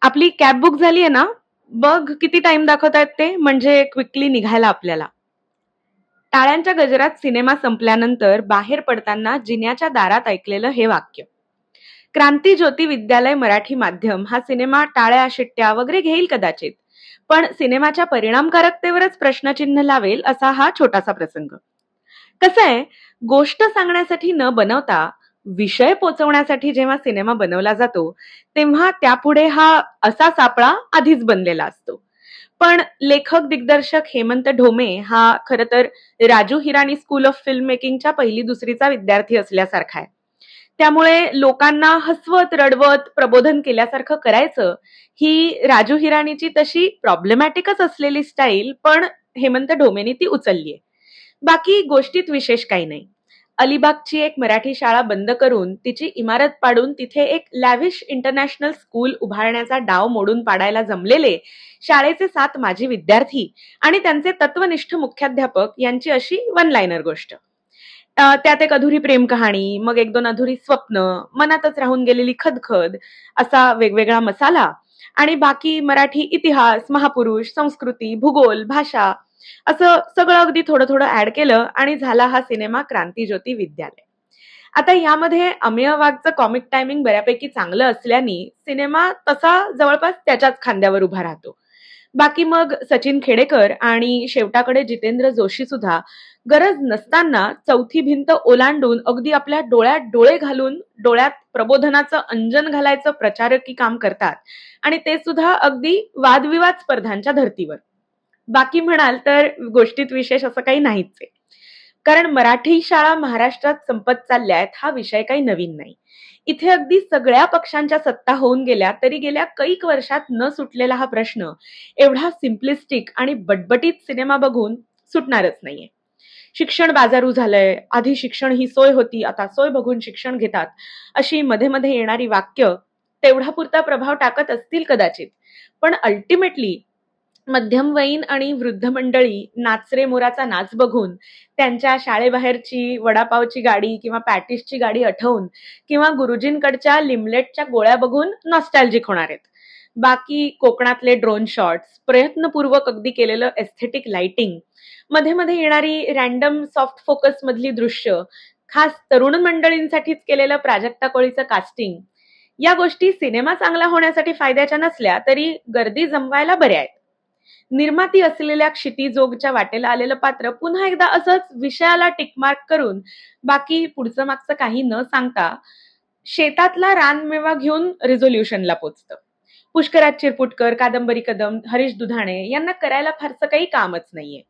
आपली cab book झालीये ना? बघ किती टाइम दाखवतायत ते, म्हणजे क्विकली निघायला आपल्याला. टाळ्यांच्या गजरात सिनेमा संपल्यानंतर बाहेर पडताना जिन्याच्या दारात ऐकलेलं हे वाक्य. क्रांती ज्योती विद्यालय मराठी माध्यम हा सिनेमा टाळ्या, शिट्ट्या वगैरे घेईल कदाचित, पण सिनेमाच्या परिणामकारकतेवरच प्रश्नचिन्ह लावेल असा हा छोटासा प्रसंग. कसं आहे, गोष्ट सांगण्यासाठी न बनवता विषय पोचवण्यासाठी जेव्हा सिनेमा बनवला जातो, तेव्हा त्यापुढे हा असा सापळा आधीच बनलेला असतो. पण लेखक दिग्दर्शक हेमंत ढोमे हा खरं तर Raju Hirani school of film मेकिंगच्या पहिली दुसरीचा विद्यार्थी असल्यासारखा आहे. त्यामुळे लोकांना हसवत रडवत प्रबोधन केल्यासारखं करायचं, ही राजू हिरानीची तशी प्रॉब्लेमॅटिकच असलेली स्टाईल, पण हेमंत ढोमेनी ती उचललीय. बाकी गोष्टीत विशेष काही नाही. अलिबागची एक मराठी शाळा बंद करून तिची इमारत पाडून तिथे एक लॅव्हिश इंटरनॅशनल स्कूल उभारण्याचा डाव मोडून पाडायला जमलेले शाळेचे 7 माजी विद्यार्थी आणि त्यांचे तत्वनिष्ठ मुख्याध्यापक यांची अशी वन लाईनर गोष्ट. त्यात एक अधुरी प्रेम कहाणी, मग 1-2 अधुरी स्वप्न, मनातच राहून गेलेली खदखद, असा वेगवेगळा मसाला आणि बाकी मराठी इतिहास, महापुरुष, संस्कृती, भूगोल, भाषा असं सगळं अगदी थोडं थोडं ऍड केलं आणि झाला हा सिनेमा क्रांतीज्योती विद्यालय. आता यामध्ये अमेय वाघचं कॉमिक टायमिंग बऱ्यापैकी चांगलं असल्याने सिनेमा तसा जवळपास त्याच्याच खांद्यावर उभा राहतो. बाकी मग सचिन खेडेकर आणि शेवटाकडे जितेंद्र जोशी सुद्धा गरज नसताना चौथी भिंत ओलांडून अगदी आपल्या डोळ्यात डोळे घालून डोळ्यात प्रबोधनाचं अंजन घालायचं प्रचारकी काम करतात आणि ते सुद्धा अगदी वादविवाद स्पर्धांच्या धर्तीवर. बाकी म्हणाल तर गोष्टीत विशेष असं काही नाहीच आहे. कारण मराठी शाळा महाराष्ट्रात संपत चालल्या आहेत हा विषय काही नवीन नाही. इथे अगदी सगळ्या पक्षांच्या सत्ता होऊन गेल्या तरी गेल्या कैक वर्षात न सुटलेला हा प्रश्न एवढा सिम्प्लिस्टिक आणि बटबटीत सिनेमा बघून सुटणारच नाहीये. शिक्षण बाजारू झालंय, आधी शिक्षण ही सोय होती, आता सोय बघून शिक्षण घेतात, अशी मध्ये मध्ये येणारी वाक्य तेवढा पुरता प्रभाव टाकत असतील कदाचित, पण अल्टिमेटली मध्यमवयीन आणि वृद्ध मंडळी नाच रे मोराचा नाच बघून त्यांच्या शाळेबाहेरची वडापावची गाडी किंवा पॅटिसची गाडी आठवून किंवा गुरुजींकडच्या लिमलेटच्या गोळ्या बघून नॉस्टॅल्जिक होणार आहेत. बाकी कोकणातले ड्रोन शॉट्स, प्रयत्नपूर्वक अगदी केलेलं एस्थेटिक लाइटिंग, मध्ये मध्ये येणारी रॅन्डम सॉफ्ट फोकस मधली दृश्य, खास तरुण मंडळींसाठीच केलेलं प्राजक्ता कोळीचं कास्टिंग, या गोष्टी सिनेमा चांगला होण्यासाठी फायद्याच्या नसल्या तरी गर्दी जमवायला बऱ्या आहेत. निर्माती असलेल्या क्षितिजोगच्या वाटेला आलेलं पात्र पुन्हा एकदा असंच विषयाला टिकमार्क करून बाकी पुढचं मागचं काही न सांगता शेतातला रानमेवा घेऊन रिझोल्युशनला पोचतं. पुष्कराज चिरपुटकर, कादंबरी कदम, हरीश दुधाणे यांना करायला फारसं काही कामच नाहीये.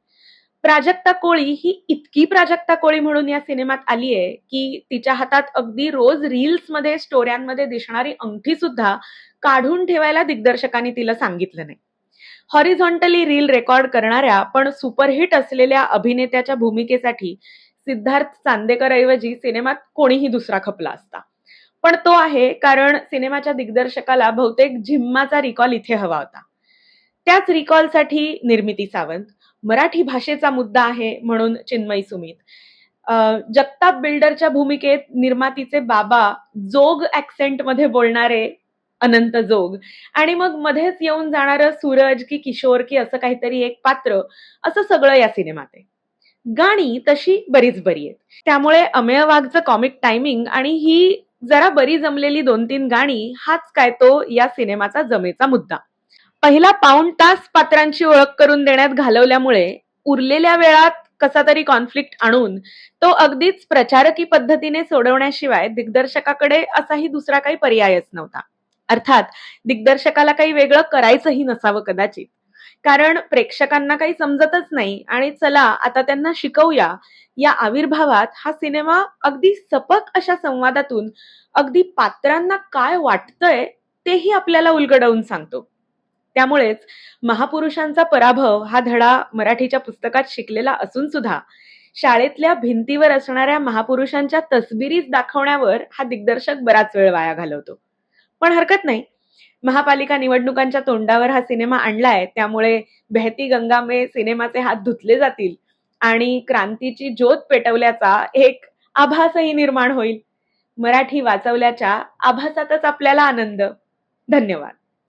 प्राजक्ता कोळी ही इतकी प्राजक्ता कोळी म्हणून या सिनेमात आलीये की तिच्या हातात अगदी रोज रील्स मध्ये स्टोऱ्यांमध्ये दिसणारी अंगठी सुद्धा काढून ठेवायला दिग्दर्शकांनी तिला सांगितलं नाही. हॉरिझॉन्टली रील रेकॉर्ड करणाऱ्या पण सुपरहिट असलेल्या अभिनेत्याच्या भूमिकेसाठी सिद्धार्थ चांदेकर ऐवजी सिनेमात कोणीही दुसरा खपला असता. पण तो आहे कारण सिनेमाच्या दिग्दर्शकाला बहुतेक झिम्माचा रिकॉल इथे हवा होता. त्याच रिकॉलसाठी निर्मिती सावंत, मराठी भाषेचा मुद्दा आहे म्हणून चिन्मयी सुमित, जगताप बिल्डरच्या भूमिकेत निर्मातीचे बाबा जोग ऍक्सेंट मध्ये बोलणारे अनंत जोग आणि मग मध्येच येऊन जाणारं सूरज की किशोर की असं काहीतरी एक पात्र, असं सगळं या सिनेमात आहे. गाणी तशी बरीच बरी आहेत. त्यामुळे अमेय वाघचं कॉमिक टायमिंग आणि ही जरा बरी जमलेली 2-3 गाणी हाच काय तो या सिनेमाचा जमेचा मुद्दा. पहिला पाऊण तास पात्रांची ओळख करून देण्यात घालवल्यामुळे उरलेल्या वेळात कसा तरी कॉन्फ्लिक्ट आणून तो अगदीच प्रचारकी पद्धतीने सोडवण्याशिवाय दिग्दर्शकाकडे असाही दुसरा काही पर्यायच नव्हता. अर्थात दिग्दर्शकाला काही वेगळं करायचंही नसावं कदाचित, कारण प्रेक्षकांना काही समजतच नाही आणि चला आता त्यांना शिकवूया या आविर्भावात हा सिनेमा अगदी सपक अशा संवादातून अगदी पात्रांना काय वाटतंय तेही आपल्याला उलगडवून सांगतो. त्यामुळेच महापुरुषांचा पराभव हा धडा मराठीच्या पुस्तकात शिकलेला असून सुद्धा शाळेतल्या भिंतीवर असणाऱ्या महापुरुषांच्या तसबिरीच दाखवण्यावर हा दिग्दर्शक बराच वेळ वाया घालवतो. पण हरकत नाही, महापालिका निवडणुकांच्या तोंडावर हा सिनेमा आणलाय, त्यामुळे बहती गंगा में सिनेमाचे हात धुतले जातील आणि क्रांतीची ज्योत पेटवल्याचा एक आभासही निर्माण होईल. मराठी वाचवल्याच्या आभासातच आपल्याला आनंद. धन्यवाद.